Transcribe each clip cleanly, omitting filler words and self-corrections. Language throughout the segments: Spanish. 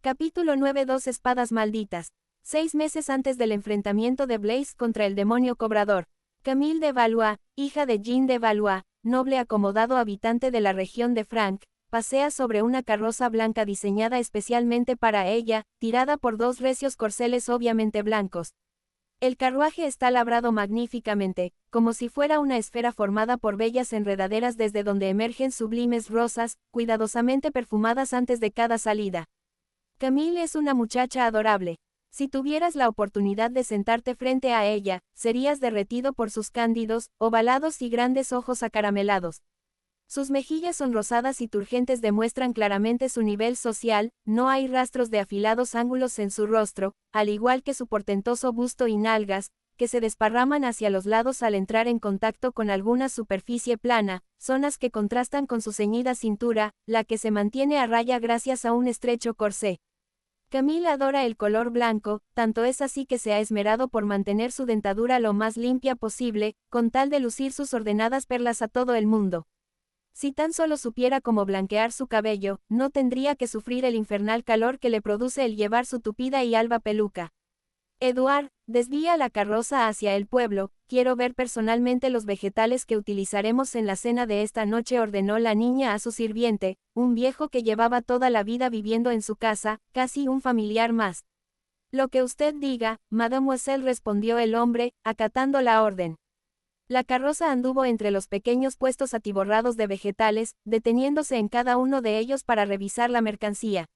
Capítulo 9. Dos espadas malditas. 6 meses antes del enfrentamiento de Blaise contra el demonio cobrador, Camille de Valois, hija de Jean de Valois, noble acomodado habitante de la región de Franc, pasea sobre una carroza blanca diseñada especialmente para ella, tirada por 2 recios corceles obviamente blancos. El carruaje está labrado magníficamente, como si fuera una esfera formada por bellas enredaderas desde donde emergen sublimes rosas, cuidadosamente perfumadas antes de cada salida. Camille es una muchacha adorable. Si tuvieras la oportunidad de sentarte frente a ella, serías derretido por sus cándidos, ovalados y grandes ojos acaramelados. Sus mejillas sonrosadas y turgentes demuestran claramente su nivel social, no hay rastros de afilados ángulos en su rostro, al igual que su portentoso busto y nalgas, que se desparraman hacia los lados al entrar en contacto con alguna superficie plana, zonas que contrastan con su ceñida cintura, la que se mantiene a raya gracias a un estrecho corsé. Camille adora el color blanco, tanto es así que se ha esmerado por mantener su dentadura lo más limpia posible, con tal de lucir sus ordenadas perlas a todo el mundo. Si tan solo supiera cómo blanquear su cabello, no tendría que sufrir el infernal calor que le produce el llevar su tupida y alba peluca. Edouard, desvía la carroza hacia el pueblo, quiero ver personalmente los vegetales que utilizaremos en la cena de esta noche, ordenó la niña a su sirviente, un viejo que llevaba toda la vida viviendo en su casa, casi un familiar más. Lo que usted diga, mademoiselle, respondió el hombre, acatando la orden. La carroza anduvo entre los pequeños puestos atiborrados de vegetales, deteniéndose en cada uno de ellos para revisar la mercancía.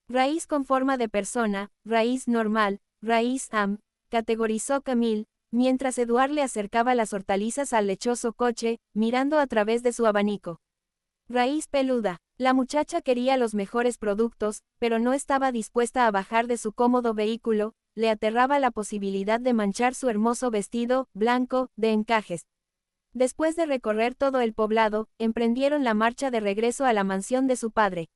Raíz con forma de persona, raíz normal, raíz am, categorizó Camille, mientras Edouard le acercaba las hortalizas al lechoso coche, mirando a través de su abanico. Raíz peluda. La muchacha quería los mejores productos, pero no estaba dispuesta a bajar de su cómodo vehículo, le aterraba la posibilidad de manchar su hermoso vestido, blanco, de encajes. Después de recorrer todo el poblado, emprendieron la marcha de regreso a la mansión de su padre.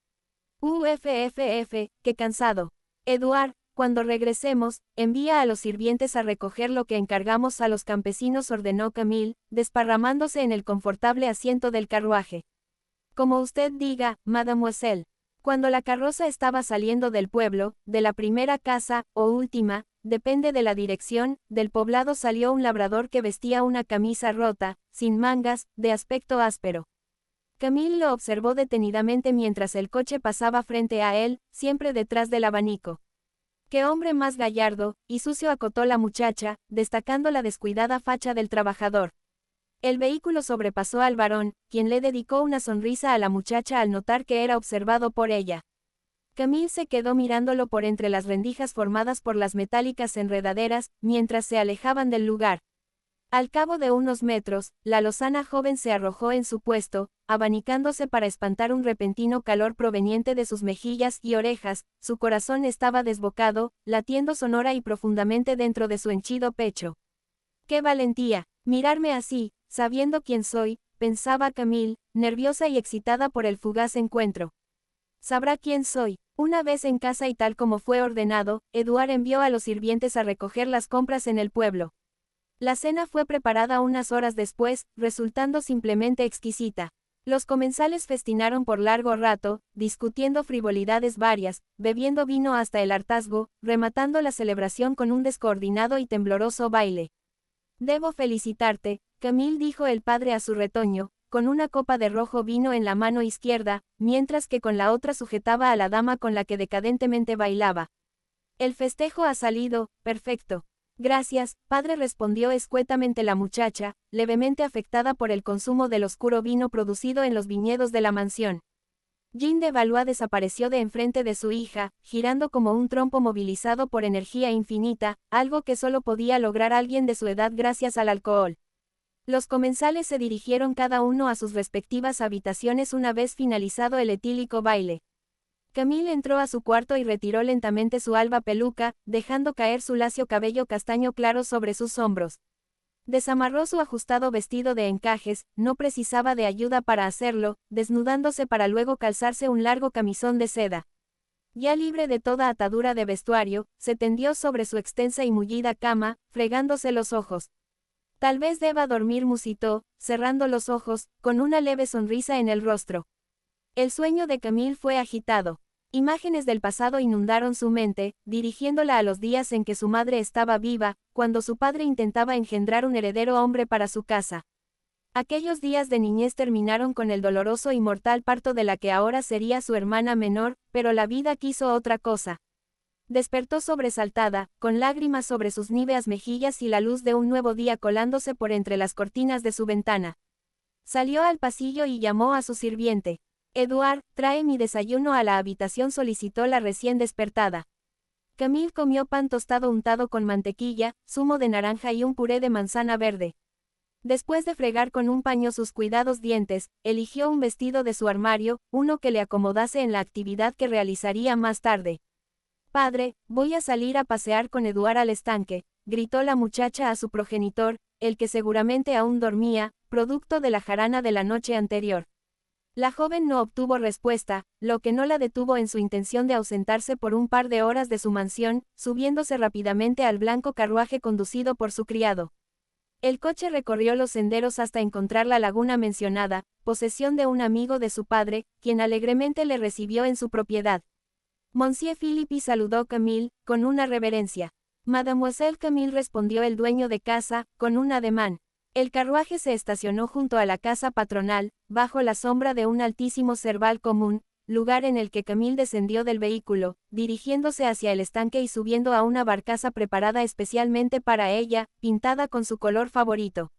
Qué cansado. Edouard, cuando regresemos, envía a los sirvientes a recoger lo que encargamos a los campesinos, ordenó Camille, desparramándose en el confortable asiento del carruaje. Como usted diga, mademoiselle. Cuando la carroza estaba saliendo del pueblo, de la primera casa, o última, depende de la dirección, del poblado, salió un labrador que vestía una camisa rota, sin mangas, de aspecto áspero. Camille lo observó detenidamente mientras el coche pasaba frente a él, siempre detrás del abanico. ¡Qué hombre más gallardo y sucio!, acotó la muchacha, destacando la descuidada facha del trabajador. El vehículo sobrepasó al varón, quien le dedicó una sonrisa a la muchacha al notar que era observado por ella. Camille se quedó mirándolo por entre las rendijas formadas por las metálicas enredaderas, mientras se alejaban del lugar. Al cabo de unos metros, la lozana joven se arrojó en su puesto, abanicándose para espantar un repentino calor proveniente de sus mejillas y orejas, su corazón estaba desbocado, latiendo sonora y profundamente dentro de su henchido pecho. ¡Qué valentía! Mirarme así, sabiendo quién soy, pensaba Camille, nerviosa y excitada por el fugaz encuentro. Sabrá quién soy. Una vez en casa y tal como fue ordenado, Edouard envió a los sirvientes a recoger las compras en el pueblo. La cena fue preparada unas horas después, resultando simplemente exquisita. Los comensales festinaron por largo rato, discutiendo frivolidades varias, bebiendo vino hasta el hartazgo, rematando la celebración con un descoordinado y tembloroso baile. Debo felicitarte, Camille, dijo el padre a su retoño, con una copa de rojo vino en la mano izquierda, mientras que con la otra sujetaba a la dama con la que decadentemente bailaba. El festejo ha salido perfecto. Gracias, padre, respondió escuetamente la muchacha, levemente afectada por el consumo del oscuro vino producido en los viñedos de la mansión. Jean de Valois desapareció de enfrente de su hija, girando como un trompo movilizado por energía infinita, algo que solo podía lograr alguien de su edad gracias al alcohol. Los comensales se dirigieron cada uno a sus respectivas habitaciones una vez finalizado el etílico baile. Camille entró a su cuarto y retiró lentamente su alba peluca, dejando caer su lacio cabello castaño claro sobre sus hombros. Desamarró su ajustado vestido de encajes, no precisaba de ayuda para hacerlo, desnudándose para luego calzarse un largo camisón de seda. Ya libre de toda atadura de vestuario, se tendió sobre su extensa y mullida cama, fregándose los ojos. Tal vez deba dormir, musitó, cerrando los ojos, con una leve sonrisa en el rostro. El sueño de Camille fue agitado. Imágenes del pasado inundaron su mente, dirigiéndola a los días en que su madre estaba viva, cuando su padre intentaba engendrar un heredero hombre para su casa. Aquellos días de niñez terminaron con el doloroso y mortal parto de la que ahora sería su hermana menor, pero la vida quiso otra cosa. Despertó sobresaltada, con lágrimas sobre sus níveas mejillas y la luz de un nuevo día colándose por entre las cortinas de su ventana. Salió al pasillo y llamó a su sirviente. «Eduard, trae mi desayuno a la habitación», solicitó la recién despertada. Camille comió pan tostado untado con mantequilla, zumo de naranja y un puré de manzana verde. Después de fregar con un paño sus cuidados dientes, eligió un vestido de su armario, uno que le acomodase en la actividad que realizaría más tarde. «Padre, voy a salir a pasear con Eduard al estanque», gritó la muchacha a su progenitor, el que seguramente aún dormía, producto de la jarana de la noche anterior. La joven no obtuvo respuesta, lo que no la detuvo en su intención de ausentarse por un par de horas de su mansión, subiéndose rápidamente al blanco carruaje conducido por su criado. El coche recorrió los senderos hasta encontrar la laguna mencionada, posesión de un amigo de su padre, quien alegremente le recibió en su propiedad. Monsieur Philippe saludó Camille, con una reverencia. Mademoiselle Camille, respondió el dueño de casa, con un ademán. El carruaje se estacionó junto a la casa patronal, bajo la sombra de un altísimo cerval común, lugar en el que Camille descendió del vehículo, dirigiéndose hacia el estanque y subiendo a una barcaza preparada especialmente para ella, pintada con su color favorito.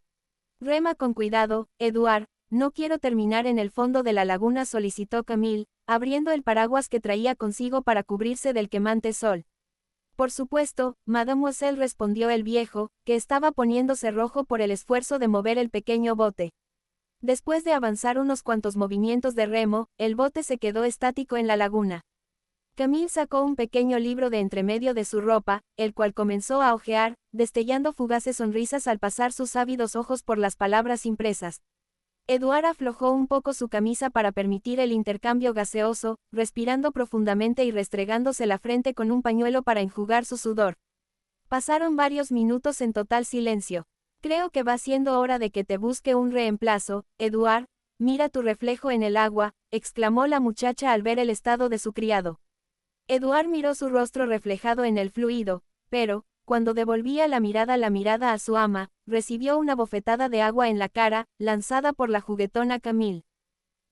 «Rema con cuidado, Eduard, no quiero terminar en el fondo de la laguna», solicitó Camille, abriendo el paraguas que traía consigo para cubrirse del quemante sol. «Por supuesto, mademoiselle», respondió el viejo, que estaba poniéndose rojo por el esfuerzo de mover el pequeño bote. Después de avanzar unos cuantos movimientos de remo, el bote se quedó estático en la laguna. Camille sacó un pequeño libro de entremedio de su ropa, el cual comenzó a hojear, destellando fugaces sonrisas al pasar sus ávidos ojos por las palabras impresas. Eduard aflojó un poco su camisa para permitir el intercambio gaseoso, respirando profundamente y restregándose la frente con un pañuelo para enjugar su sudor. Pasaron varios minutos en total silencio. «Creo que va siendo hora de que te busque un reemplazo, Eduard. Mira tu reflejo en el agua», exclamó la muchacha al ver el estado de su criado. Eduard miró su rostro reflejado en el fluido, pero, cuando devolvía la mirada a su ama, recibió una bofetada de agua en la cara, lanzada por la juguetona Camille.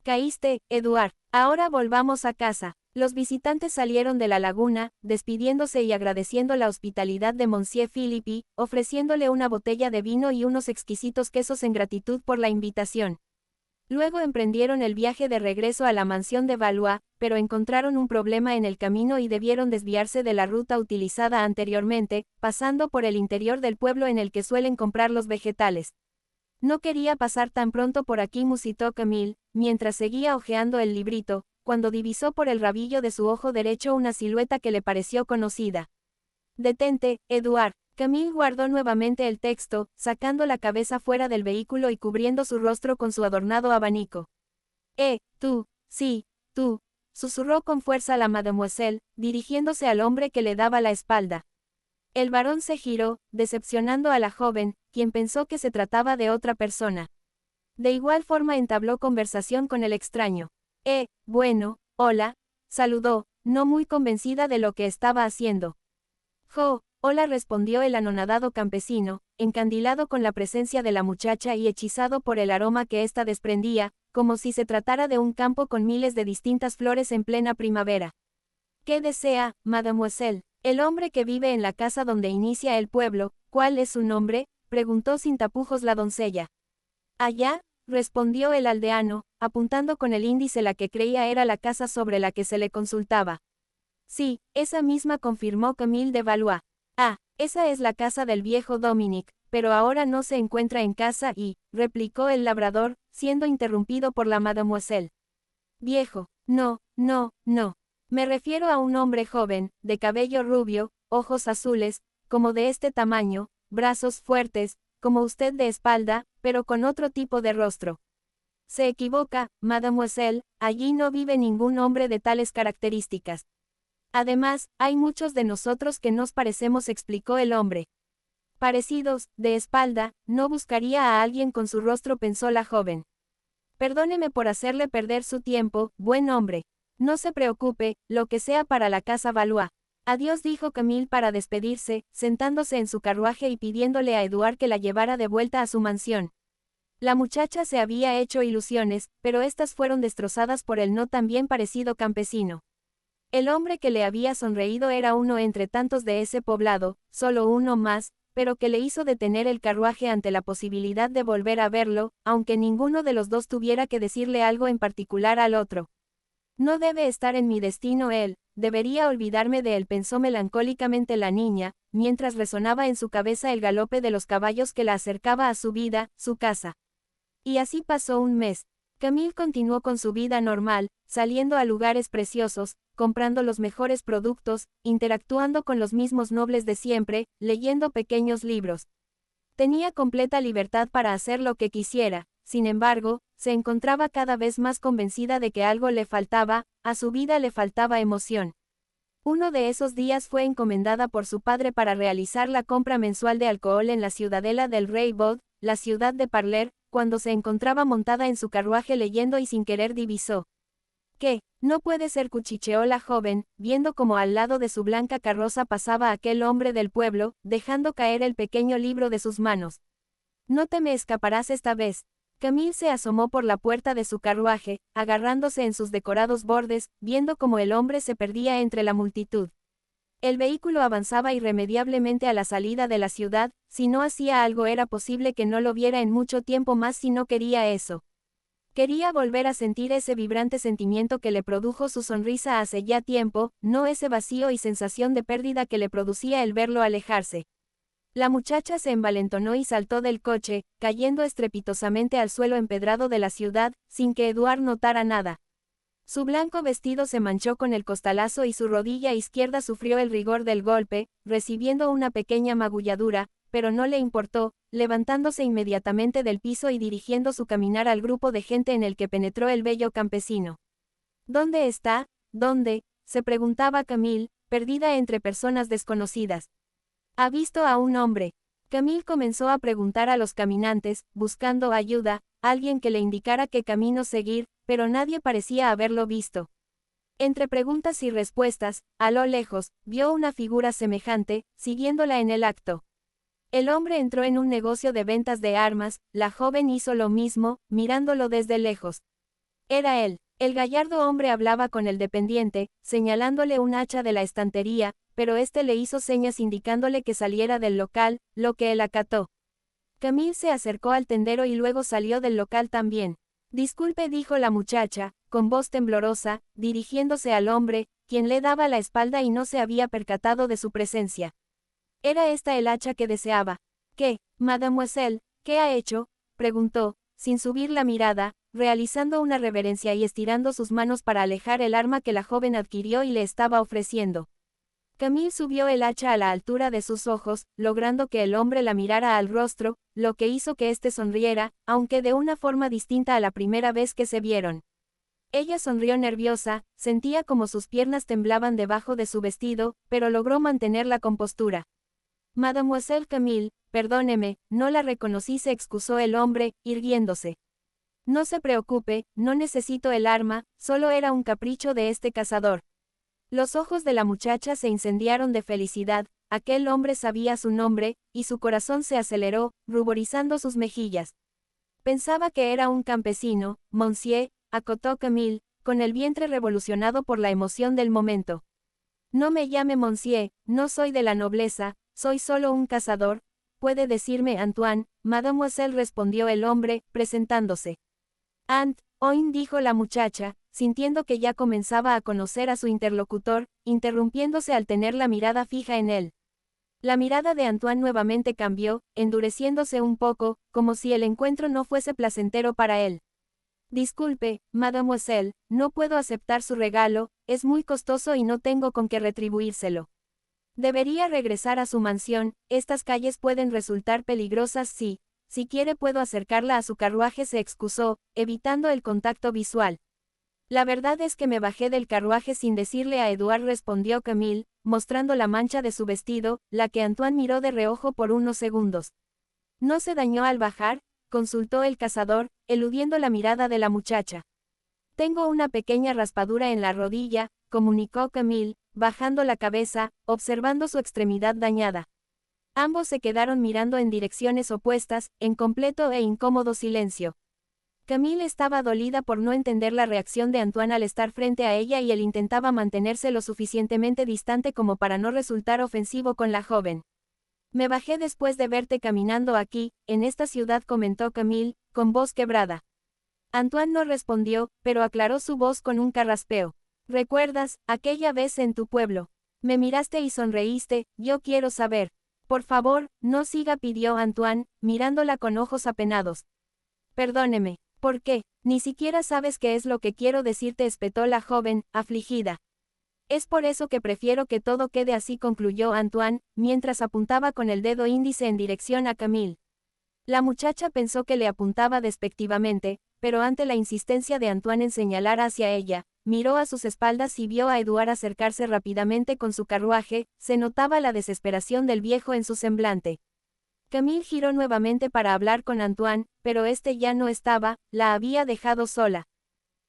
«Caíste, Eduard. Ahora volvamos a casa». Los visitantes salieron de la laguna, despidiéndose y agradeciendo la hospitalidad de Monsieur Philippe, ofreciéndole una botella de vino y unos exquisitos quesos en gratitud por la invitación. Luego emprendieron el viaje de regreso a la mansión de Valois, pero encontraron un problema en el camino y debieron desviarse de la ruta utilizada anteriormente, pasando por el interior del pueblo en el que suelen comprar los vegetales. «No quería pasar tan pronto por aquí», musitó Camille, mientras seguía hojeando el librito, cuando divisó por el rabillo de su ojo derecho una silueta que le pareció conocida. «Detente, Eduard». Camille guardó nuevamente el texto, sacando la cabeza fuera del vehículo y cubriendo su rostro con su adornado abanico. Tú, sí, tú», susurró con fuerza la mademoiselle, dirigiéndose al hombre que le daba la espalda. El varón se giró, decepcionando a la joven, quien pensó que se trataba de otra persona. De igual forma entabló conversación con el extraño. Bueno, hola», saludó, no muy convencida de lo que estaba haciendo. Hola», respondió el anonadado campesino, encandilado con la presencia de la muchacha y hechizado por el aroma que ésta desprendía, como si se tratara de un campo con miles de distintas flores en plena primavera. «¿Qué desea, mademoiselle?» «El hombre que vive en la casa donde inicia el pueblo, ¿cuál es su nombre?», preguntó sin tapujos la doncella. «Allá», respondió el aldeano, apuntando con el índice la que creía era la casa sobre la que se le consultaba. «Sí, esa misma», confirmó Camille de Valois. «Esa es la casa del viejo Dominique, pero ahora no se encuentra en casa y», replicó el labrador, siendo interrumpido por la mademoiselle. «Viejo, no. Me refiero a un hombre joven, de cabello rubio, ojos azules, como de este tamaño, brazos fuertes, como usted de espalda, pero con otro tipo de rostro». «Se equivoca, mademoiselle, allí no vive ningún hombre de tales características. Además, hay muchos de nosotros que nos parecemos», explicó el hombre. «Parecidos, de espalda, no buscaría a alguien con su rostro», pensó la joven. «Perdóneme por hacerle perder su tiempo, buen hombre. No se preocupe, lo que sea para la casa Valois. Adiós, dijo Camille para despedirse, sentándose en su carruaje y pidiéndole a Edouard que la llevara de vuelta a su mansión. La muchacha se había hecho ilusiones, pero estas fueron destrozadas por el no tan bien parecido campesino. El hombre que le había sonreído era uno entre tantos de ese poblado, solo uno más, pero que le hizo detener el carruaje ante la posibilidad de volver a verlo, aunque ninguno de los dos tuviera que decirle algo en particular al otro. No debe estar en mi destino él, debería olvidarme de él, pensó melancólicamente la niña, mientras resonaba en su cabeza el galope de los caballos que la acercaba a su vida, su casa. Y así pasó un mes. Camille continuó con su vida normal, saliendo a lugares preciosos, comprando los mejores productos, interactuando con los mismos nobles de siempre, leyendo pequeños libros. Tenía completa libertad para hacer lo que quisiera, sin embargo, se encontraba cada vez más convencida de que algo le faltaba, a su vida le faltaba emoción. Uno de esos días fue encomendada por su padre para realizar la compra mensual de alcohol en la ciudadela del rey Baud, la ciudad de Parler, cuando se encontraba montada en su carruaje leyendo y sin querer divisó. ¿Qué? No puede ser, cuchicheó la joven, viendo como al lado de su blanca carroza pasaba aquel hombre del pueblo, dejando caer el pequeño libro de sus manos. No te me escaparás esta vez. Camille se asomó por la puerta de su carruaje, agarrándose en sus decorados bordes, viendo cómo el hombre se perdía entre la multitud. El vehículo avanzaba irremediablemente a la salida de la ciudad, si no hacía algo era posible que no lo viera en mucho tiempo más si no quería eso. Quería volver a sentir ese vibrante sentimiento que le produjo su sonrisa hace ya tiempo, no ese vacío y sensación de pérdida que le producía el verlo alejarse. La muchacha se envalentonó y saltó del coche, cayendo estrepitosamente al suelo empedrado de la ciudad, sin que Edouard notara nada. Su blanco vestido se manchó con el costalazo y su rodilla izquierda sufrió el rigor del golpe, recibiendo una pequeña magulladura, pero no le importó, levantándose inmediatamente del piso y dirigiendo su caminar al grupo de gente en el que penetró el bello campesino. ¿Dónde está? ¿Dónde?, se preguntaba Camille, perdida entre personas desconocidas. ¿Ha visto a un hombre? Camille comenzó a preguntar a los caminantes, buscando ayuda, alguien que le indicara qué camino seguir, pero nadie parecía haberlo visto. Entre preguntas y respuestas, a lo lejos, vio una figura semejante, siguiéndola en el acto. El hombre entró en un negocio de ventas de armas, la joven hizo lo mismo, mirándolo desde lejos. Era él. El gallardo hombre hablaba con el dependiente, señalándole un hacha de la estantería, pero éste le hizo señas indicándole que saliera del local, lo que él acató. Camille se acercó al tendero y luego salió del local también. Disculpe, dijo la muchacha, con voz temblorosa, dirigiéndose al hombre, quien le daba la espalda y no se había percatado de su presencia. ¿Era esta el hacha que deseaba? ¿Qué, mademoiselle, qué ha hecho?, preguntó, sin subir la mirada, realizando una reverencia y estirando sus manos para alejar el arma que la joven adquirió y le estaba ofreciendo. Camille subió el hacha a la altura de sus ojos, logrando que el hombre la mirara al rostro, lo que hizo que éste sonriera, aunque de una forma distinta a la primera vez que se vieron. Ella sonrió nerviosa, sentía como sus piernas temblaban debajo de su vestido, pero logró mantener la compostura. Mademoiselle Camille, perdóneme, no la reconocí, se excusó el hombre, irguiéndose. No se preocupe, no necesito el arma, solo era un capricho de este cazador. Los ojos de la muchacha se incendiaron de felicidad, aquel hombre sabía su nombre, y su corazón se aceleró, ruborizando sus mejillas. Pensaba que era un campesino, monsieur, acotó Camille, con el vientre revolucionado por la emoción del momento. No me llame monsieur, no soy de la nobleza, soy solo un cazador, puede decirme Antoine, mademoiselle, respondió el hombre, presentándose. Oin, dijo la muchacha, sintiendo que ya comenzaba a conocer a su interlocutor, interrumpiéndose al tener la mirada fija en él. La mirada de Antoine nuevamente cambió, endureciéndose un poco, como si el encuentro no fuese placentero para él. Disculpe, mademoiselle, no puedo aceptar su regalo, es muy costoso y no tengo con qué retribuírselo. Debería regresar a su mansión, estas calles pueden resultar peligrosas si quiere puedo acercarla a su carruaje, se excusó, evitando el contacto visual. La verdad es que me bajé del carruaje sin decirle a Edouard, respondió Camille, mostrando la mancha de su vestido, la que Antoine miró de reojo por unos segundos. ¿No se dañó al bajar?, consultó el cazador, eludiendo la mirada de la muchacha. Tengo una pequeña raspadura en la rodilla, comunicó Camille, bajando la cabeza, observando su extremidad dañada. Ambos se quedaron mirando en direcciones opuestas, en completo e incómodo silencio. Camille estaba dolida por no entender la reacción de Antoine al estar frente a ella y él intentaba mantenerse lo suficientemente distante como para no resultar ofensivo con la joven. Me bajé después de verte caminando aquí, en esta ciudad, comentó Camille, con voz quebrada. Antoine no respondió, pero aclaró su voz con un carraspeo. ¿Recuerdas, aquella vez en tu pueblo? Me miraste y sonreíste, yo quiero saber. Por favor, no siga, pidió Antoine, mirándola con ojos apenados. Perdóneme. ¿Por qué? Ni siquiera sabes qué es lo que quiero decirte, espetó la joven, afligida. Es por eso que prefiero que todo quede así, concluyó Antoine, mientras apuntaba con el dedo índice en dirección a Camille. La muchacha pensó que le apuntaba despectivamente, pero ante la insistencia de Antoine en señalar hacia ella, miró a sus espaldas y vio a Edouard acercarse rápidamente con su carruaje. Se notaba la desesperación del viejo en su semblante. Camille giró nuevamente para hablar con Antoine, pero este ya no estaba, la había dejado sola.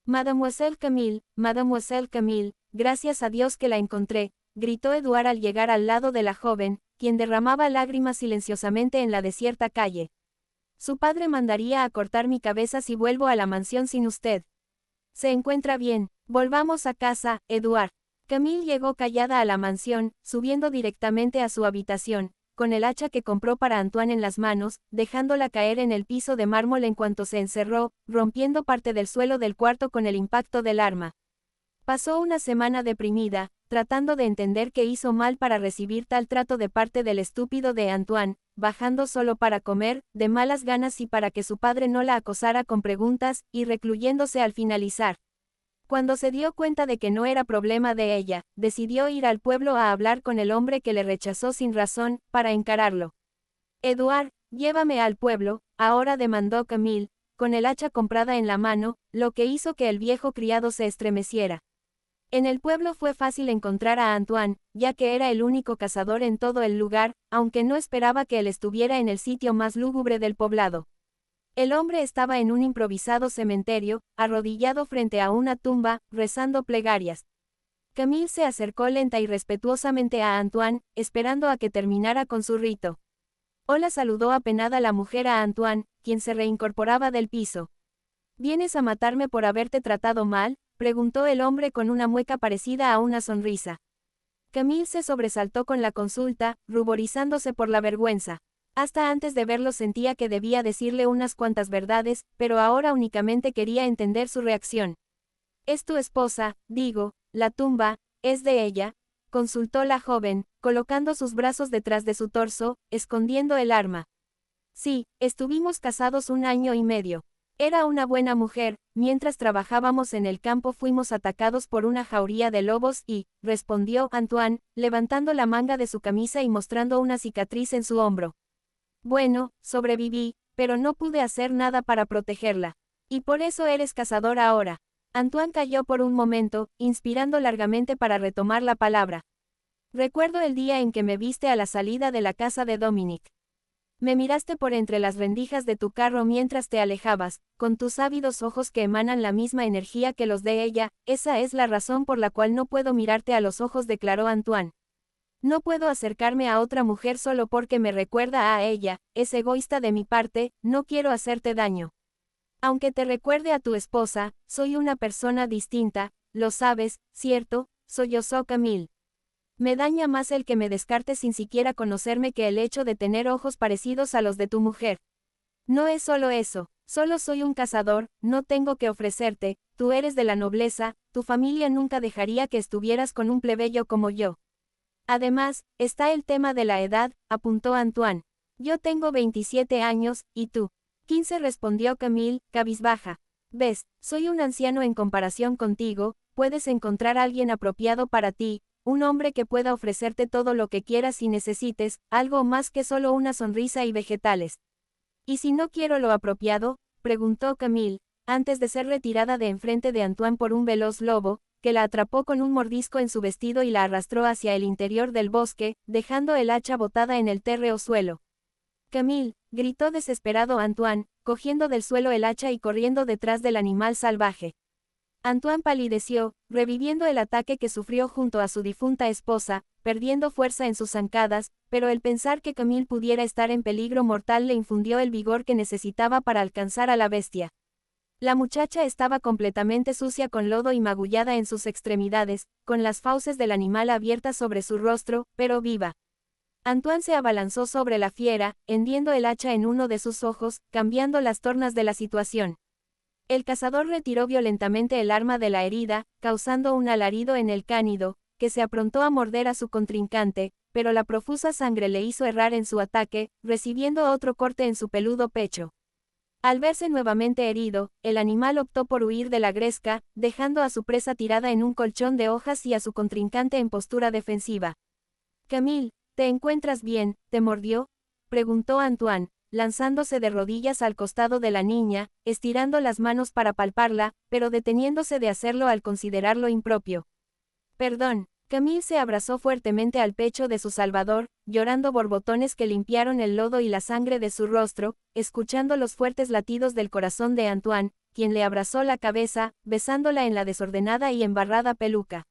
Mademoiselle Camille, gracias a Dios que la encontré, gritó Edouard al llegar al lado de la joven, quien derramaba lágrimas silenciosamente en la desierta calle. Su padre mandaría a cortar mi cabeza si vuelvo a la mansión sin usted. Se encuentra bien, volvamos a casa, Edouard. Camille llegó callada a la mansión, subiendo directamente a su habitación, con el hacha que compró para Antoine en las manos, dejándola caer en el piso de mármol en cuanto se encerró, rompiendo parte del suelo del cuarto con el impacto del arma. Pasó una semana deprimida, tratando de entender qué hizo mal para recibir tal trato de parte del estúpido de Antoine, bajando solo para comer, de malas ganas y para que su padre no la acosara con preguntas, y recluyéndose al finalizar. Cuando se dio cuenta de que no era problema de ella, decidió ir al pueblo a hablar con el hombre que le rechazó sin razón, para encararlo. Edouard, llévame al pueblo, ahora, demandó Camille, con el hacha comprada en la mano, lo que hizo que el viejo criado se estremeciera. En el pueblo fue fácil encontrar a Antoine, ya que era el único cazador en todo el lugar, aunque no esperaba que él estuviera en el sitio más lúgubre del poblado. El hombre estaba en un improvisado cementerio, arrodillado frente a una tumba, rezando plegarias. Camille se acercó lenta y respetuosamente a Antoine, esperando a que terminara con su rito. Hola, saludó apenada la mujer a Antoine, quien se reincorporaba del piso. ¿Vienes a matarme por haberte tratado mal?, preguntó el hombre con una mueca parecida a una sonrisa. Camille se sobresaltó con la consulta, ruborizándose por la vergüenza. Hasta antes de verlo sentía que debía decirle unas cuantas verdades, pero ahora únicamente quería entender su reacción. «¿Es tu esposa? Digo, la tumba, es de ella?», consultó la joven, colocando sus brazos detrás de su torso, escondiendo el arma. «Sí, estuvimos casados 1 año y medio. Era una buena mujer, mientras trabajábamos en el campo fuimos atacados por una jauría de lobos y», respondió Antoine, levantando la manga de su camisa y mostrando una cicatriz en su hombro. «Bueno, sobreviví, pero no pude hacer nada para protegerla. Y por eso eres cazador ahora». Antoine calló por un momento, inspirando largamente para retomar la palabra. «Recuerdo el día en que me viste a la salida de la casa de Dominique. Me miraste por entre las rendijas de tu carro mientras te alejabas, con tus ávidos ojos que emanan la misma energía que los de ella. Esa es la razón por la cual no puedo mirarte a los ojos», declaró Antoine. «No puedo acercarme a otra mujer solo porque me recuerda a ella, es egoísta de mi parte, no quiero hacerte daño. Aunque te recuerde a tu esposa, soy una persona distinta, lo sabes, ¿cierto?», sollozó Camille. «Me daña más el que me descartes sin siquiera conocerme que el hecho de tener ojos parecidos a los de tu mujer. No es solo eso, solo soy un cazador, no tengo que ofrecerte, tú eres de la nobleza, tu familia nunca dejaría que estuvieras con un plebeyo como yo. Además, está el tema de la edad», apuntó Antoine. «Yo tengo 27 años, ¿y tú?». 15, respondió Camille, cabizbaja. «Ves, soy un anciano en comparación contigo, puedes encontrar a alguien apropiado para ti, un hombre que pueda ofrecerte todo lo que quieras y necesites, algo más que solo una sonrisa y vegetales». «¿Y si no quiero lo apropiado?», preguntó Camille, antes de ser retirada de enfrente de Antoine por un veloz lobo, que la atrapó con un mordisco en su vestido y la arrastró hacia el interior del bosque, dejando el hacha botada en el térreo suelo. «Camille», gritó desesperado Antoine, cogiendo del suelo el hacha y corriendo detrás del animal salvaje. Antoine palideció, reviviendo el ataque que sufrió junto a su difunta esposa, perdiendo fuerza en sus zancadas, pero el pensar que Camille pudiera estar en peligro mortal le infundió el vigor que necesitaba para alcanzar a la bestia. La muchacha estaba completamente sucia con lodo y magullada en sus extremidades, con las fauces del animal abiertas sobre su rostro, pero viva. Antoine se abalanzó sobre la fiera, hendiendo el hacha en uno de sus ojos, cambiando las tornas de la situación. El cazador retiró violentamente el arma de la herida, causando un alarido en el cánido, que se aprontó a morder a su contrincante, pero la profusa sangre le hizo errar en su ataque, recibiendo otro corte en su peludo pecho. Al verse nuevamente herido, el animal optó por huir de la gresca, dejando a su presa tirada en un colchón de hojas y a su contrincante en postura defensiva. «Camille, ¿te encuentras bien? ¿Te mordió?», preguntó Antoine, lanzándose de rodillas al costado de la niña, estirando las manos para palparla, pero deteniéndose de hacerlo al considerarlo impropio. «Perdón». Camille se abrazó fuertemente al pecho de su salvador, llorando borbotones que limpiaron el lodo y la sangre de su rostro, escuchando los fuertes latidos del corazón de Antoine, quien le abrazó la cabeza, besándola en la desordenada y embarrada peluca.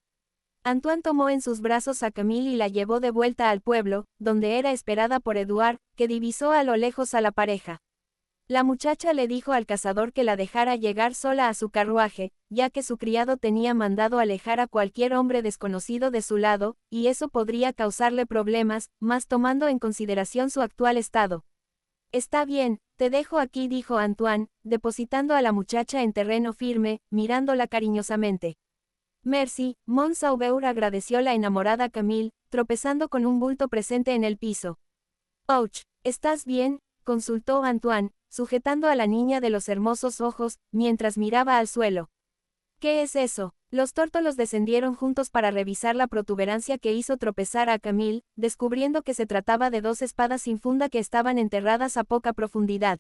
Antoine tomó en sus brazos a Camille y la llevó de vuelta al pueblo, donde era esperada por Edouard, que divisó a lo lejos a la pareja. La muchacha le dijo al cazador que la dejara llegar sola a su carruaje, ya que su criado tenía mandado alejar a cualquier hombre desconocido de su lado, y eso podría causarle problemas, más tomando en consideración su actual estado. «Está bien, te dejo aquí», dijo Antoine, depositando a la muchacha en terreno firme, mirándola cariñosamente. «Merci, mon sauveur», agradeció la enamorada Camille, tropezando con un bulto presente en el piso. «Ouch, ¿estás bien?», consultó Antoine, sujetando a la niña de los hermosos ojos, mientras miraba al suelo. «¿Qué es eso?». Los tórtolos descendieron juntos para revisar la protuberancia que hizo tropezar a Camille, descubriendo que se trataba de 2 espadas sin funda que estaban enterradas a poca profundidad.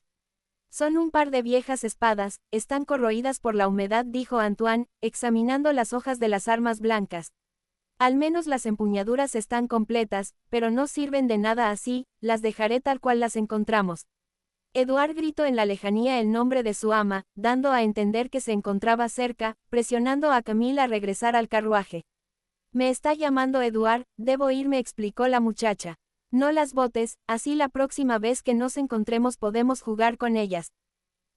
«Son un par de viejas espadas, están corroídas por la humedad», dijo Antoine, examinando las hojas de las armas blancas. «Al menos las empuñaduras están completas, pero no sirven de nada así, las dejaré tal cual las encontramos». Edouard gritó en la lejanía el nombre de su ama, dando a entender que se encontraba cerca, presionando a Camille a regresar al carruaje. «Me está llamando Edouard, debo irme», explicó la muchacha. «No las botes, así la próxima vez que nos encontremos podemos jugar con ellas.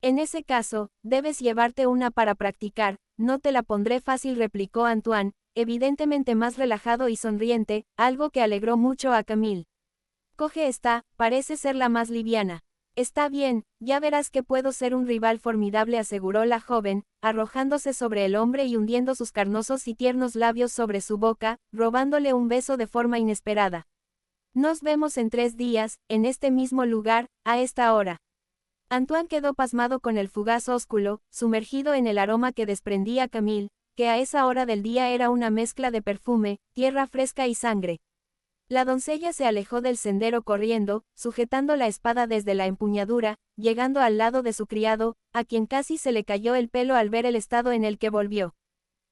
En ese caso, debes llevarte una para practicar». «No te la pondré fácil», replicó Antoine, evidentemente más relajado y sonriente, algo que alegró mucho a Camille. «Coge esta, parece ser la más liviana». «Está bien, ya verás que puedo ser un rival formidable», aseguró la joven, arrojándose sobre el hombre y hundiendo sus carnosos y tiernos labios sobre su boca, robándole un beso de forma inesperada. «Nos vemos en 3 días, en este mismo lugar, a esta hora». Antoine quedó pasmado con el fugaz ósculo, sumergido en el aroma que desprendía Camille, que a esa hora del día era una mezcla de perfume, tierra fresca y sangre. La doncella se alejó del sendero corriendo, sujetando la espada desde la empuñadura, llegando al lado de su criado, a quien casi se le cayó el pelo al ver el estado en el que volvió.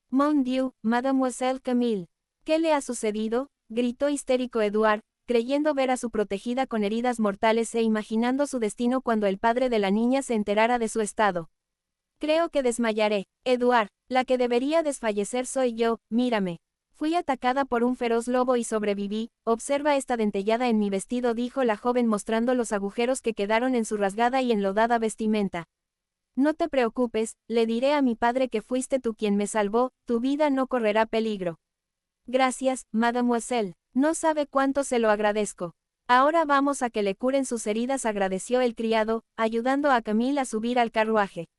«Mon Dieu, Mademoiselle Camille. ¿Qué le ha sucedido?», gritó histérico Edouard, creyendo ver a su protegida con heridas mortales e imaginando su destino cuando el padre de la niña se enterara de su estado. «Creo que desmayaré. Edouard, la que debería desfallecer soy yo, mírame. Fui atacada por un feroz lobo y sobreviví, observa esta dentellada en mi vestido», dijo la joven mostrando los agujeros que quedaron en su rasgada y enlodada vestimenta. «No te preocupes, le diré a mi padre que fuiste tú quien me salvó, tu vida no correrá peligro». «Gracias, mademoiselle, no sabe cuánto se lo agradezco. Ahora vamos a que le curen sus heridas», agradeció el criado, ayudando a Camille a subir al carruaje.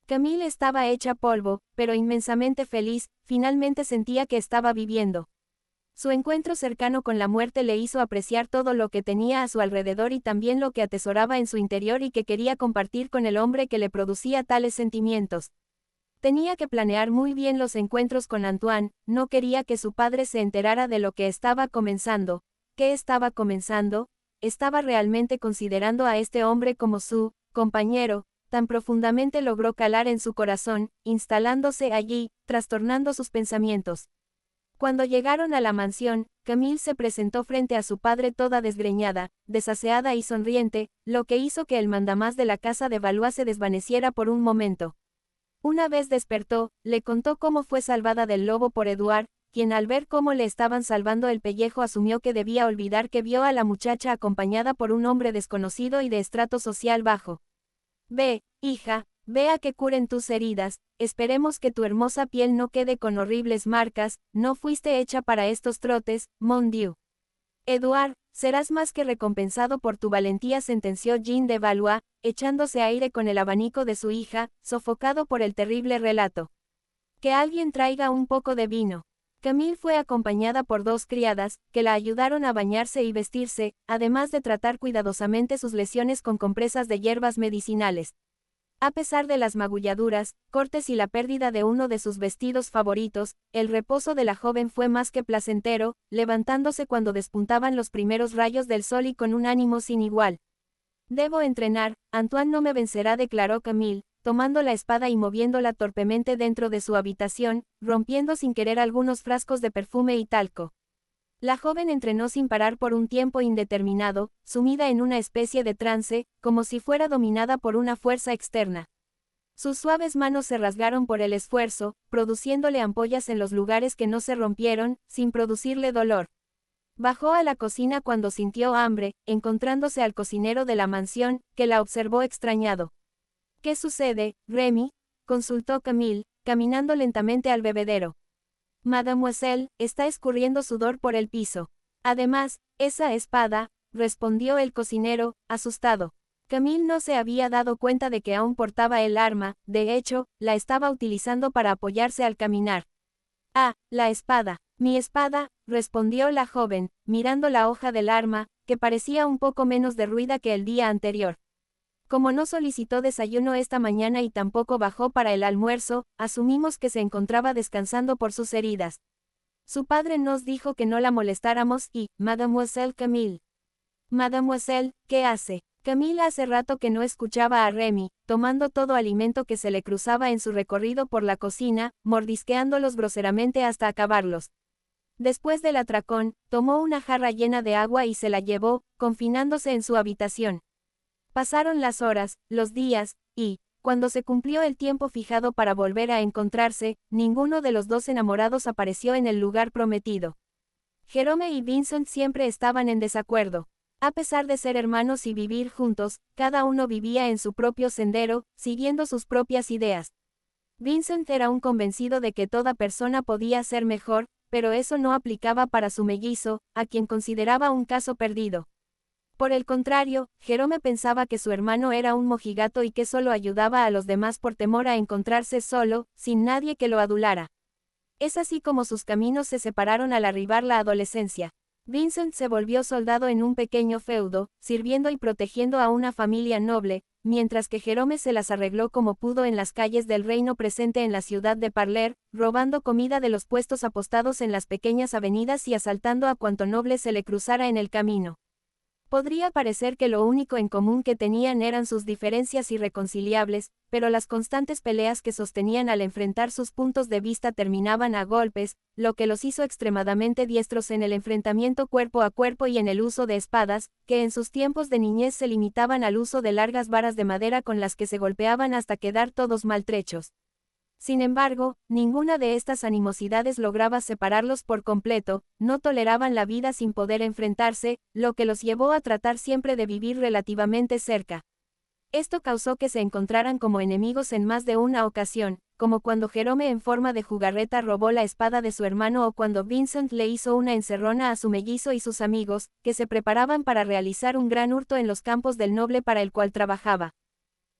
Camille estaba hecha polvo, pero inmensamente feliz, finalmente sentía que estaba viviendo. Su encuentro cercano con la muerte le hizo apreciar todo lo que tenía a su alrededor y también lo que atesoraba en su interior y que quería compartir con el hombre que le producía tales sentimientos. Tenía que planear muy bien los encuentros con Antoine, no quería que su padre se enterara de lo que estaba comenzando. ¿Qué estaba comenzando? Estaba realmente considerando a este hombre como su compañero. Tan profundamente logró calar en su corazón, instalándose allí, trastornando sus pensamientos. Cuando llegaron a la mansión, Camille se presentó frente a su padre toda desgreñada, desaseada y sonriente, lo que hizo que el mandamás de la casa de Valois se desvaneciera por un momento. Una vez despertó, le contó cómo fue salvada del lobo por Eduard, quien al ver cómo le estaban salvando el pellejo asumió que debía olvidar que vio a la muchacha acompañada por un hombre desconocido y de estrato social bajo. Ve, hija, ve a que curen tus heridas, esperemos que tu hermosa piel no quede con horribles marcas, no fuiste hecha para estos trotes, mon Dieu. Eduard, serás más que recompensado por tu valentía, sentenció Jean de Valois, echándose aire con el abanico de su hija, sofocado por el terrible relato. Que alguien traiga un poco de vino. Camille fue acompañada por 2 criadas, que la ayudaron a bañarse y vestirse, además de tratar cuidadosamente sus lesiones con compresas de hierbas medicinales. A pesar de las magulladuras, cortes y la pérdida de uno de sus vestidos favoritos, el reposo de la joven fue más que placentero, levantándose cuando despuntaban los primeros rayos del sol y con un ánimo sin igual. Debo entrenar, Antoine no me vencerá, declaró Camille, tomando la espada y moviéndola torpemente dentro de su habitación, rompiendo sin querer algunos frascos de perfume y talco. La joven entrenó sin parar por un tiempo indeterminado, sumida en una especie de trance, como si fuera dominada por una fuerza externa. Sus suaves manos se rasgaron por el esfuerzo, produciéndole ampollas en los lugares que no se rompieron, sin producirle dolor. Bajó a la cocina cuando sintió hambre, encontrándose al cocinero de la mansión, que la observó extrañado. ¿Qué sucede, Remy?, consultó Camille, caminando lentamente al bebedero. Mademoiselle, está escurriendo sudor por el piso. Además, esa espada, respondió el cocinero, asustado. Camille no se había dado cuenta de que aún portaba el arma, de hecho, la estaba utilizando para apoyarse al caminar. Ah, la espada. Mi espada, respondió la joven, mirando la hoja del arma, que parecía un poco menos derruida que el día anterior. Como no solicitó desayuno esta mañana y tampoco bajó para el almuerzo, asumimos que se encontraba descansando por sus heridas. Su padre nos dijo que no la molestáramos y, Mademoiselle Camille. Mademoiselle, ¿qué hace? Camille hace rato que no escuchaba a Remy, tomando todo alimento que se le cruzaba en su recorrido por la cocina, mordisqueándolos groseramente hasta acabarlos. Después del atracón, tomó una jarra llena de agua y se la llevó, confinándose en su habitación. Pasaron las horas, los días, y, cuando se cumplió el tiempo fijado para volver a encontrarse, ninguno de los 2 enamorados apareció en el lugar prometido. Jerome y Vincent siempre estaban en desacuerdo. A pesar de ser hermanos y vivir juntos, cada uno vivía en su propio sendero, siguiendo sus propias ideas. Vincent era un convencido de que toda persona podía ser mejor, pero eso no aplicaba para su mellizo, a quien consideraba un caso perdido. Por el contrario, Jerome pensaba que su hermano era un mojigato y que solo ayudaba a los demás por temor a encontrarse solo, sin nadie que lo adulara. Es así como sus caminos se separaron al arribar la adolescencia. Vincent se volvió soldado en un pequeño feudo, sirviendo y protegiendo a una familia noble, mientras que Jerome se las arregló como pudo en las calles del reino presente en la ciudad de Parler, robando comida de los puestos apostados en las pequeñas avenidas y asaltando a cuanto noble se le cruzara en el camino. Podría parecer que lo único en común que tenían eran sus diferencias irreconciliables, pero las constantes peleas que sostenían al enfrentar sus puntos de vista terminaban a golpes, lo que los hizo extremadamente diestros en el enfrentamiento cuerpo a cuerpo y en el uso de espadas, que en sus tiempos de niñez se limitaban al uso de largas varas de madera con las que se golpeaban hasta quedar todos maltrechos. Sin embargo, ninguna de estas animosidades lograba separarlos por completo, no toleraban la vida sin poder enfrentarse, lo que los llevó a tratar siempre de vivir relativamente cerca. Esto causó que se encontraran como enemigos en más de una ocasión, como cuando Jerome en forma de jugarreta robó la espada de su hermano o cuando Vincent le hizo una encerrona a su mellizo y sus amigos, que se preparaban para realizar un gran hurto en los campos del noble para el cual trabajaba.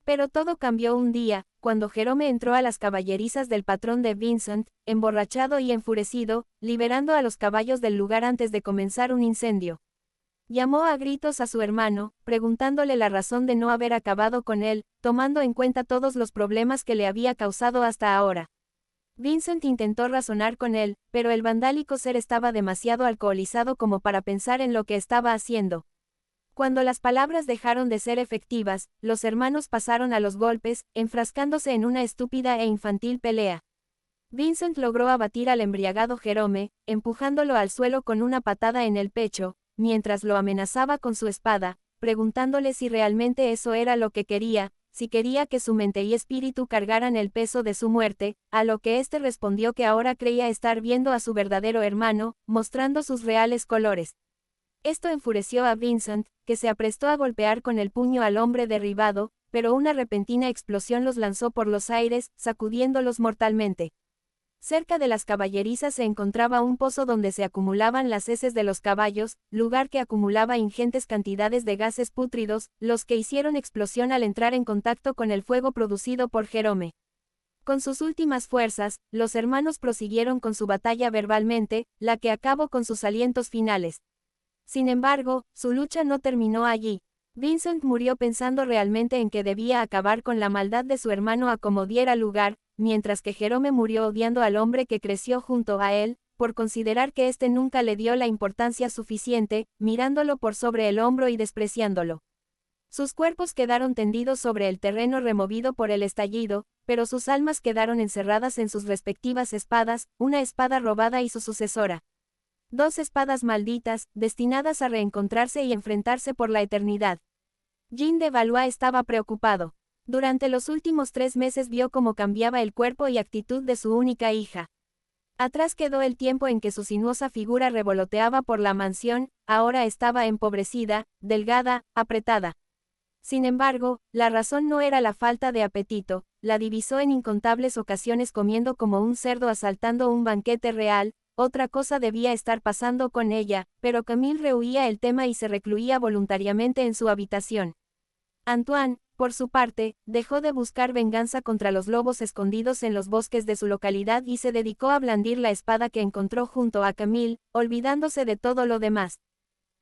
Pero todo cambió un día, cuando Jerome entró a las caballerizas del patrón de Vincent, emborrachado y enfurecido, liberando a los caballos del lugar antes de comenzar un incendio. Llamó a gritos a su hermano, preguntándole la razón de no haber acabado con él, tomando en cuenta todos los problemas que le había causado hasta ahora. Vincent intentó razonar con él, pero el vandálico ser estaba demasiado alcoholizado como para pensar en lo que estaba haciendo. Cuando las palabras dejaron de ser efectivas, los hermanos pasaron a los golpes, enfrascándose en una estúpida e infantil pelea. Vincent logró abatir al embriagado Jerome, empujándolo al suelo con una patada en el pecho, mientras lo amenazaba con su espada, preguntándole si realmente eso era lo que quería, si quería que su mente y espíritu cargaran el peso de su muerte, a lo que éste respondió que ahora creía estar viendo a su verdadero hermano, mostrando sus reales colores. Esto enfureció a Vincent, que se aprestó a golpear con el puño al hombre derribado, pero una repentina explosión los lanzó por los aires, sacudiéndolos mortalmente. Cerca de las caballerizas se encontraba un pozo donde se acumulaban las heces de los caballos, lugar que acumulaba ingentes cantidades de gases pútridos, los que hicieron explosión al entrar en contacto con el fuego producido por Jerome. Con sus últimas fuerzas, los hermanos prosiguieron con su batalla verbalmente, la que acabó con sus alientos finales. Sin embargo, su lucha no terminó allí. Vincent murió pensando realmente en que debía acabar con la maldad de su hermano a como diera lugar, mientras que Jerome murió odiando al hombre que creció junto a él, por considerar que éste nunca le dio la importancia suficiente, mirándolo por sobre el hombro y despreciándolo. Sus cuerpos quedaron tendidos sobre el terreno removido por el estallido, pero sus almas quedaron encerradas en sus respectivas espadas, una espada robada y su sucesora. Dos espadas malditas, destinadas a reencontrarse y enfrentarse por la eternidad. Jean de Valois estaba preocupado. Durante los últimos 3 meses vio cómo cambiaba el cuerpo y actitud de su única hija. Atrás quedó el tiempo en que su sinuosa figura revoloteaba por la mansión, ahora estaba empobrecida, delgada, apretada. Sin embargo, la razón no era la falta de apetito, la divisó en incontables ocasiones comiendo como un cerdo asaltando un banquete real. Otra cosa debía estar pasando con ella, pero Camille rehuía el tema y se recluía voluntariamente en su habitación. Antoine, por su parte, dejó de buscar venganza contra los lobos escondidos en los bosques de su localidad y se dedicó a blandir la espada que encontró junto a Camille, olvidándose de todo lo demás.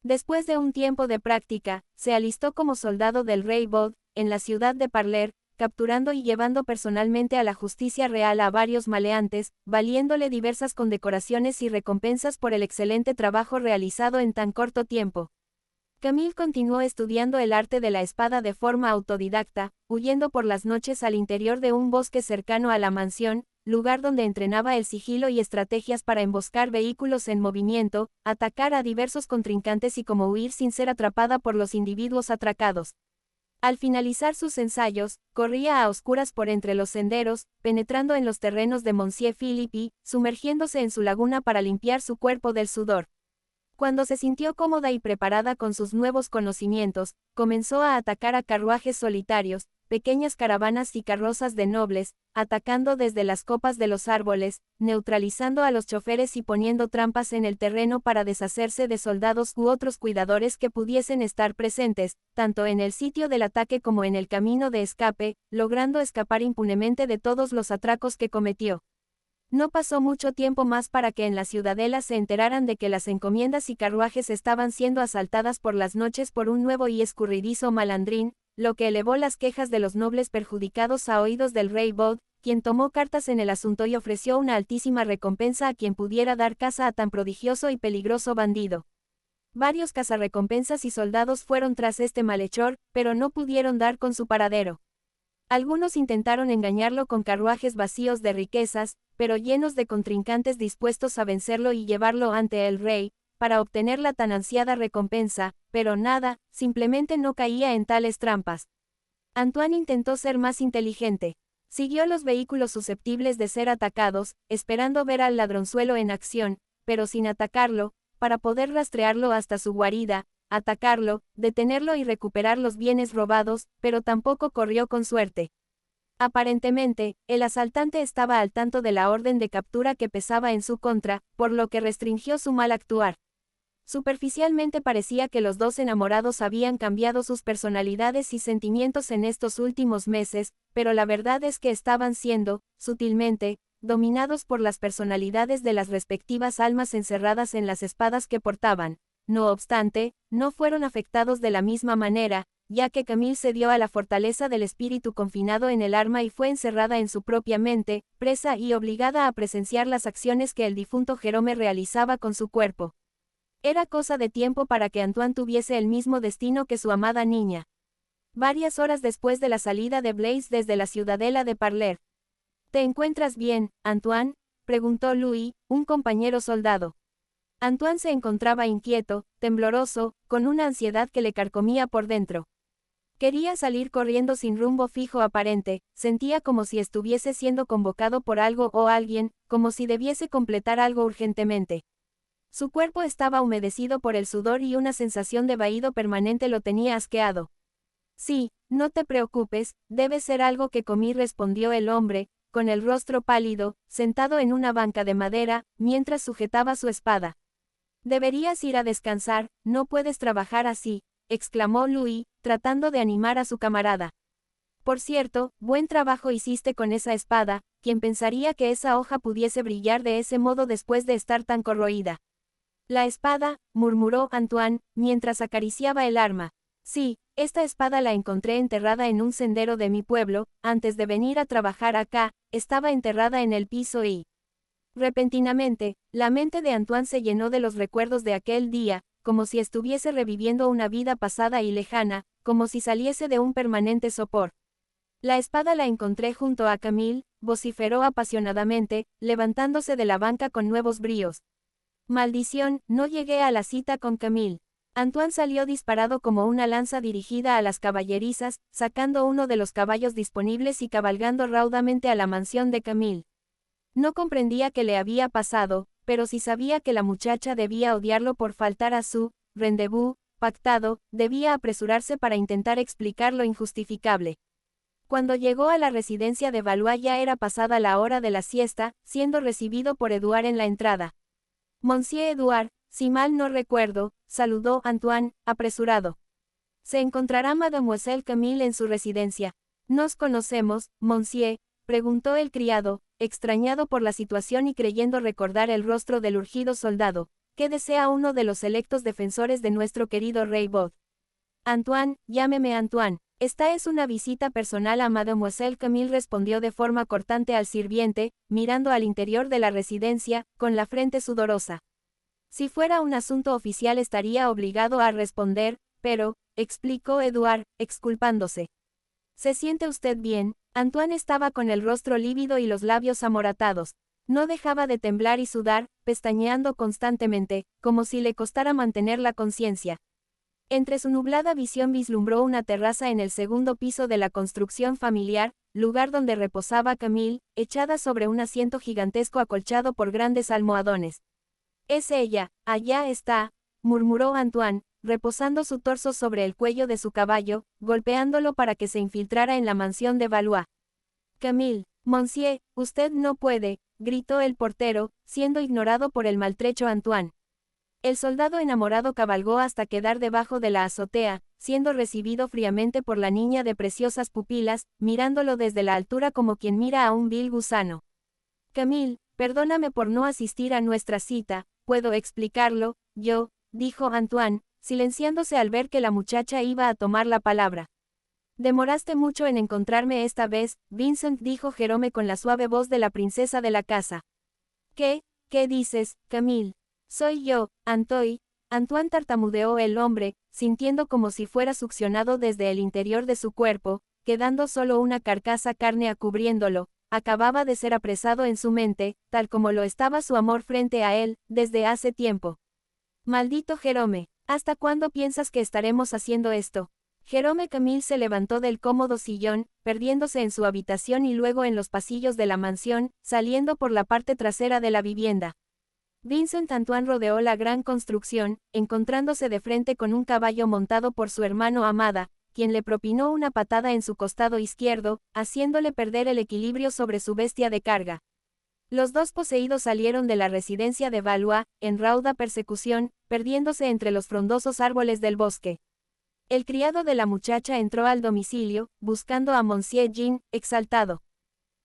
Después de un tiempo de práctica, se alistó como soldado del rey Baud, en la ciudad de Parler, capturando y llevando personalmente a la justicia real a varios maleantes, valiéndole diversas condecoraciones y recompensas por el excelente trabajo realizado en tan corto tiempo. Camille continuó estudiando el arte de la espada de forma autodidacta, huyendo por las noches al interior de un bosque cercano a la mansión, lugar donde entrenaba el sigilo y estrategias para emboscar vehículos en movimiento, atacar a diversos contrincantes y cómo huir sin ser atrapada por los individuos atracados. Al finalizar sus ensayos, corría a oscuras por entre los senderos, penetrando en los terrenos de Monsieur Philippe y, sumergiéndose en su laguna para limpiar su cuerpo del sudor. Cuando se sintió cómoda y preparada con sus nuevos conocimientos, comenzó a atacar a carruajes solitarios, pequeñas caravanas y carrozas de nobles, atacando desde las copas de los árboles, neutralizando a los choferes y poniendo trampas en el terreno para deshacerse de soldados u otros cuidadores que pudiesen estar presentes, tanto en el sitio del ataque como en el camino de escape, logrando escapar impunemente de todos los atracos que cometió. No pasó mucho tiempo más para que en la ciudadela se enteraran de que las encomiendas y carruajes estaban siendo asaltadas por las noches por un nuevo y escurridizo malandrín, lo que elevó las quejas de los nobles perjudicados a oídos del rey Baud, quien tomó cartas en el asunto y ofreció una altísima recompensa a quien pudiera dar caza a tan prodigioso y peligroso bandido. Varios cazarrecompensas y soldados fueron tras este malhechor, pero no pudieron dar con su paradero. Algunos intentaron engañarlo con carruajes vacíos de riquezas, pero llenos de contrincantes dispuestos a vencerlo y llevarlo ante el rey, para obtener la tan ansiada recompensa, pero nada, simplemente no caía en tales trampas. Antoine intentó ser más inteligente. Siguió los vehículos susceptibles de ser atacados, esperando ver al ladronzuelo en acción, pero sin atacarlo, para poder rastrearlo hasta su guarida, atacarlo, detenerlo y recuperar los bienes robados, pero tampoco corrió con suerte. Aparentemente, el asaltante estaba al tanto de la orden de captura que pesaba en su contra, por lo que restringió su mal actuar. Superficialmente parecía que los dos enamorados habían cambiado sus personalidades y sentimientos en estos últimos meses, pero la verdad es que estaban siendo, sutilmente, dominados por las personalidades de las respectivas almas encerradas en las espadas que portaban. No obstante, no fueron afectados de la misma manera, ya que Camille cedió a la fortaleza del espíritu confinado en el arma y fue encerrada en su propia mente, presa y obligada a presenciar las acciones que el difunto Jerome realizaba con su cuerpo. Era cosa de tiempo para que Antoine tuviese el mismo destino que su amada niña. Varias horas después de la salida de Blaise desde la ciudadela de Parler. ¿Te encuentras bien, Antoine?, preguntó Louis, un compañero soldado. Antoine se encontraba inquieto, tembloroso, con una ansiedad que le carcomía por dentro. Quería salir corriendo sin rumbo fijo aparente, sentía como si estuviese siendo convocado por algo o alguien, como si debiese completar algo urgentemente. Su cuerpo estaba humedecido por el sudor y una sensación de vaído permanente lo tenía asqueado. Sí, no te preocupes, debe ser algo que comí, respondió el hombre, con el rostro pálido, sentado en una banca de madera, mientras sujetaba su espada. Deberías ir a descansar, no puedes trabajar así, exclamó Louis, tratando de animar a su camarada. Por cierto, buen trabajo hiciste con esa espada, ¿quién pensaría que esa hoja pudiese brillar de ese modo después de estar tan corroída? La espada, murmuró Antoine, mientras acariciaba el arma. Sí, esta espada la encontré enterrada en un sendero de mi pueblo, antes de venir a trabajar acá, estaba enterrada en el piso y... Repentinamente, la mente de Antoine se llenó de los recuerdos de aquel día, como si estuviese reviviendo una vida pasada y lejana, como si saliese de un permanente sopor. La espada la encontré junto a Camille, vociferó apasionadamente, levantándose de la banca con nuevos bríos. Maldición, no llegué a la cita con Camille. Antoine salió disparado como una lanza dirigida a las caballerizas, sacando uno de los caballos disponibles y cabalgando raudamente a la mansión de Camille. No comprendía qué le había pasado, pero sí sabía que la muchacha debía odiarlo por faltar a su rendezvous pactado, debía apresurarse para intentar explicar lo injustificable. Cuando llegó a la residencia de Valois ya era pasada la hora de la siesta, siendo recibido por Edouard en la entrada. Monsieur Edouard, si mal no recuerdo, saludó Antoine, apresurado. Se encontrará Mademoiselle Camille en su residencia. ¿Nos conocemos, monsieur?, preguntó el criado, extrañado por la situación y creyendo recordar el rostro del urgido soldado. ¿Qué desea uno de los selectos defensores de nuestro querido rey Bod? Antoine, llámeme Antoine. Esta es una visita personal a Mademoiselle Camille, respondió de forma cortante al sirviente, mirando al interior de la residencia, con la frente sudorosa. Si fuera un asunto oficial estaría obligado a responder, pero, explicó Edouard, exculpándose. ¿Se siente usted bien? Antoine estaba con el rostro lívido y los labios amoratados. No dejaba de temblar y sudar, pestañeando constantemente, como si le costara mantener la conciencia. Entre su nublada visión vislumbró una terraza en el segundo piso de la construcción familiar, lugar donde reposaba Camille, echada sobre un asiento gigantesco acolchado por grandes almohadones. «Es ella, allá está», murmuró Antoine, reposando su torso sobre el cuello de su caballo, golpeándolo para que se infiltrara en la mansión de Valois. «Camille, monsieur, usted no puede», gritó el portero, siendo ignorado por el maltrecho Antoine. El soldado enamorado cabalgó hasta quedar debajo de la azotea, siendo recibido fríamente por la niña de preciosas pupilas, mirándolo desde la altura como quien mira a un vil gusano. «Camille, perdóname por no asistir a nuestra cita, ¿puedo explicarlo, yo?», dijo Antoine, silenciándose al ver que la muchacha iba a tomar la palabra. «Demoraste mucho en encontrarme esta vez, Vincent», dijo Jerome con la suave voz de la princesa de la casa. «¿Qué? ¿Qué dices, Camille? Soy yo, Antoine, tartamudeó el hombre, sintiendo como si fuera succionado desde el interior de su cuerpo, quedando solo una carcasa cárnea cubriéndolo. Acababa de ser apresado en su mente, tal como lo estaba su amor frente a él, desde hace tiempo. «Maldito Jerome, ¿hasta cuándo piensas que estaremos haciendo esto?». Jerome Camille se levantó del cómodo sillón, perdiéndose en su habitación y luego en los pasillos de la mansión, saliendo por la parte trasera de la vivienda. Vincent Antoine rodeó la gran construcción, encontrándose de frente con un caballo montado por su hermano Amada, quien le propinó una patada en su costado izquierdo, haciéndole perder el equilibrio sobre su bestia de carga. Los dos poseídos salieron de la residencia de Valois, en rauda persecución, perdiéndose entre los frondosos árboles del bosque. El criado de la muchacha entró al domicilio, buscando a Monsieur Jean, exaltado.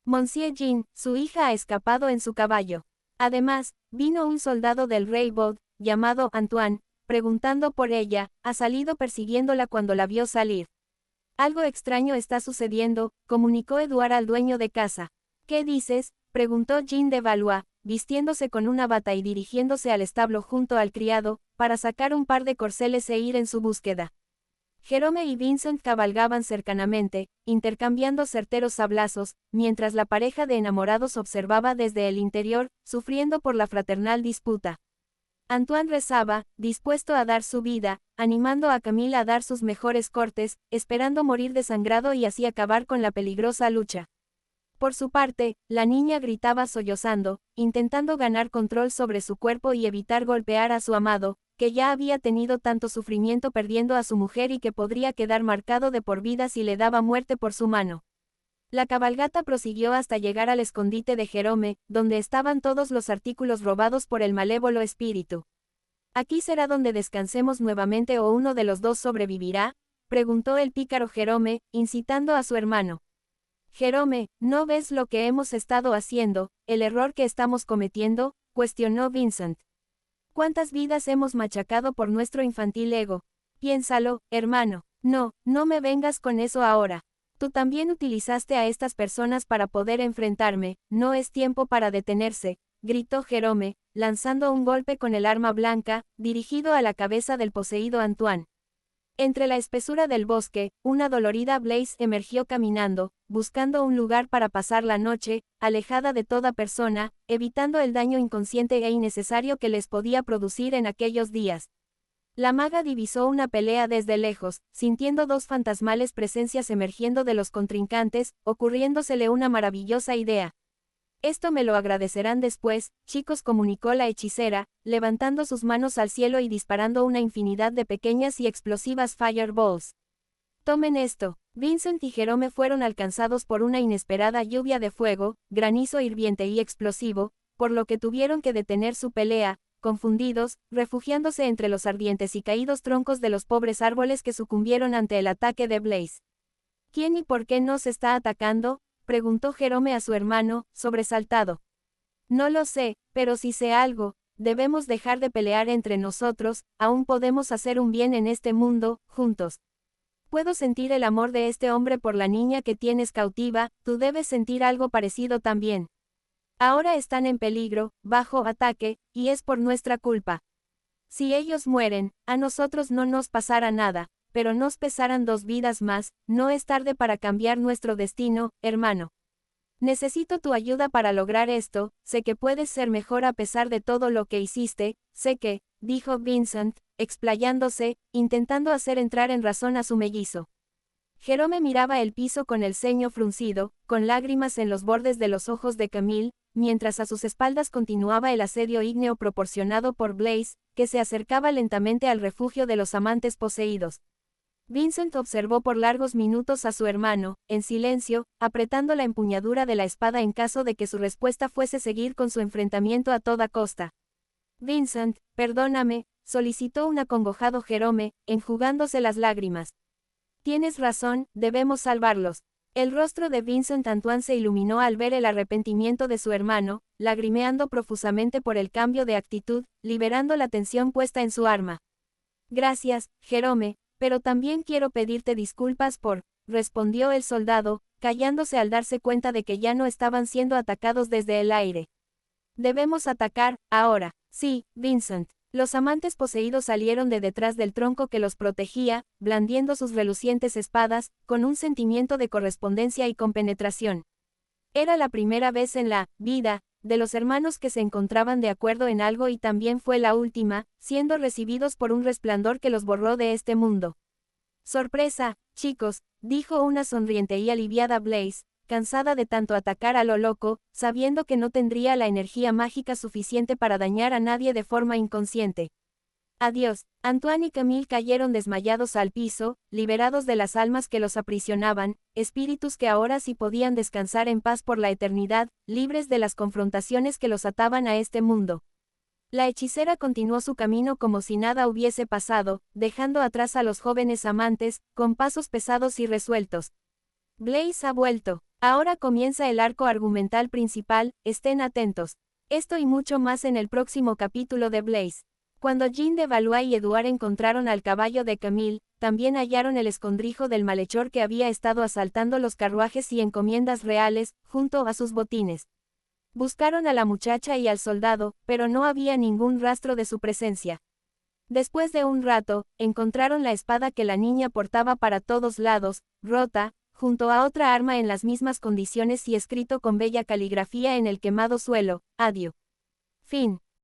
Monsieur Jean, su hija ha escapado en su caballo. Además, vino un soldado del rey Bod, llamado Antoine, preguntando por ella, ha salido persiguiéndola cuando la vio salir. «Algo extraño está sucediendo», comunicó Edouard al dueño de casa. «¿Qué dices?», preguntó Jean de Valois, vistiéndose con una bata y dirigiéndose al establo junto al criado, para sacar un par de corceles e ir en su búsqueda. Jerome y Vincent cabalgaban cercanamente, intercambiando certeros sablazos, mientras la pareja de enamorados observaba desde el interior, sufriendo por la fraternal disputa. Antoine rezaba, dispuesto a dar su vida, animando a Camille a dar sus mejores cortes, esperando morir desangrado y así acabar con la peligrosa lucha. Por su parte, la niña gritaba sollozando, intentando ganar control sobre su cuerpo y evitar golpear a su amado, que ya había tenido tanto sufrimiento perdiendo a su mujer y que podría quedar marcado de por vida si le daba muerte por su mano. La cabalgata prosiguió hasta llegar al escondite de Jerome, donde estaban todos los artículos robados por el malévolo espíritu. ¿Aquí será donde descansemos nuevamente o uno de los dos sobrevivirá?, preguntó el pícaro Jerome, incitando a su hermano. Jerome, ¿no ves lo que hemos estado haciendo, el error que estamos cometiendo?, cuestionó Vincent. ¿Cuántas vidas hemos machacado por nuestro infantil ego? Piénsalo, hermano. No, no me vengas con eso ahora. Tú también utilizaste a estas personas para poder enfrentarme, no es tiempo para detenerse, gritó Jerome, lanzando un golpe con el arma blanca, dirigido a la cabeza del poseído Antoine. Entre la espesura del bosque, una dolorida Blaise emergió caminando, buscando un lugar para pasar la noche, alejada de toda persona, evitando el daño inconsciente e innecesario que les podía producir en aquellos días. La maga divisó una pelea desde lejos, sintiendo dos fantasmales presencias emergiendo de los contrincantes, ocurriéndosele una maravillosa idea. Esto me lo agradecerán después, chicos, comunicó la hechicera, levantando sus manos al cielo y disparando una infinidad de pequeñas y explosivas fireballs. Tomen esto. Vincent y Jerome fueron alcanzados por una inesperada lluvia de fuego, granizo hirviente y explosivo, por lo que tuvieron que detener su pelea, confundidos, refugiándose entre los ardientes y caídos troncos de los pobres árboles que sucumbieron ante el ataque de Blaise. ¿Quién y por qué nos está atacando?, preguntó Jerome a su hermano, sobresaltado. No lo sé, pero si sé algo, debemos dejar de pelear entre nosotros, aún podemos hacer un bien en este mundo, juntos. Puedo sentir el amor de este hombre por la niña que tienes cautiva, tú debes sentir algo parecido también. Ahora están en peligro, bajo ataque, y es por nuestra culpa. Si ellos mueren, a nosotros no nos pasará nada, pero nos pesarán 2 vidas más, no es tarde para cambiar nuestro destino, hermano. Necesito tu ayuda para lograr esto, sé que puedes ser mejor a pesar de todo lo que hiciste, sé que, dijo Vincent, explayándose, intentando hacer entrar en razón a su mellizo. Jerome miraba el piso con el ceño fruncido, con lágrimas en los bordes de los ojos de Camille, mientras a sus espaldas continuaba el asedio ígneo proporcionado por Blaise, que se acercaba lentamente al refugio de los amantes poseídos. Vincent observó por largos minutos a su hermano, en silencio, apretando la empuñadura de la espada en caso de que su respuesta fuese seguir con su enfrentamiento a toda costa. Vincent, perdóname, solicitó un acongojado Jerome, enjugándose las lágrimas. Tienes razón, debemos salvarlos. El rostro de Vincent Antoine se iluminó al ver el arrepentimiento de su hermano, lagrimeando profusamente por el cambio de actitud, liberando la tensión puesta en su arma. Gracias, Jerome, pero también quiero pedirte disculpas respondió el soldado, callándose al darse cuenta de que ya no estaban siendo atacados desde el aire. Debemos atacar, ahora. Sí, Vincent. Los amantes poseídos salieron de detrás del tronco que los protegía, blandiendo sus relucientes espadas, con un sentimiento de correspondencia y compenetración. Era la primera vez en la vida de los hermanos que se encontraban de acuerdo en algo y también fue la última, siendo recibidos por un resplandor que los borró de este mundo. Sorpresa, chicos, dijo una sonriente y aliviada Blaise, cansada de tanto atacar a lo loco, sabiendo que no tendría la energía mágica suficiente para dañar a nadie de forma inconsciente. Adiós. Antoine y Camille cayeron desmayados al piso, liberados de las almas que los aprisionaban, espíritus que ahora sí podían descansar en paz por la eternidad, libres de las confrontaciones que los ataban a este mundo. La hechicera continuó su camino como si nada hubiese pasado, dejando atrás a los jóvenes amantes, con pasos pesados y resueltos. Blaise ha vuelto. Ahora comienza el arco argumental principal, estén atentos. Esto y mucho más en el próximo capítulo de Blaise. Cuando Jean de Valois y Edouard encontraron al caballo de Camille, también hallaron el escondrijo del malhechor que había estado asaltando los carruajes y encomiendas reales, junto a sus botines. Buscaron a la muchacha y al soldado, pero no había ningún rastro de su presencia. Después de un rato, encontraron la espada que la niña portaba para todos lados, rota, junto a otra arma en las mismas condiciones y escrito con bella caligrafía en el quemado suelo, adiós. Fin.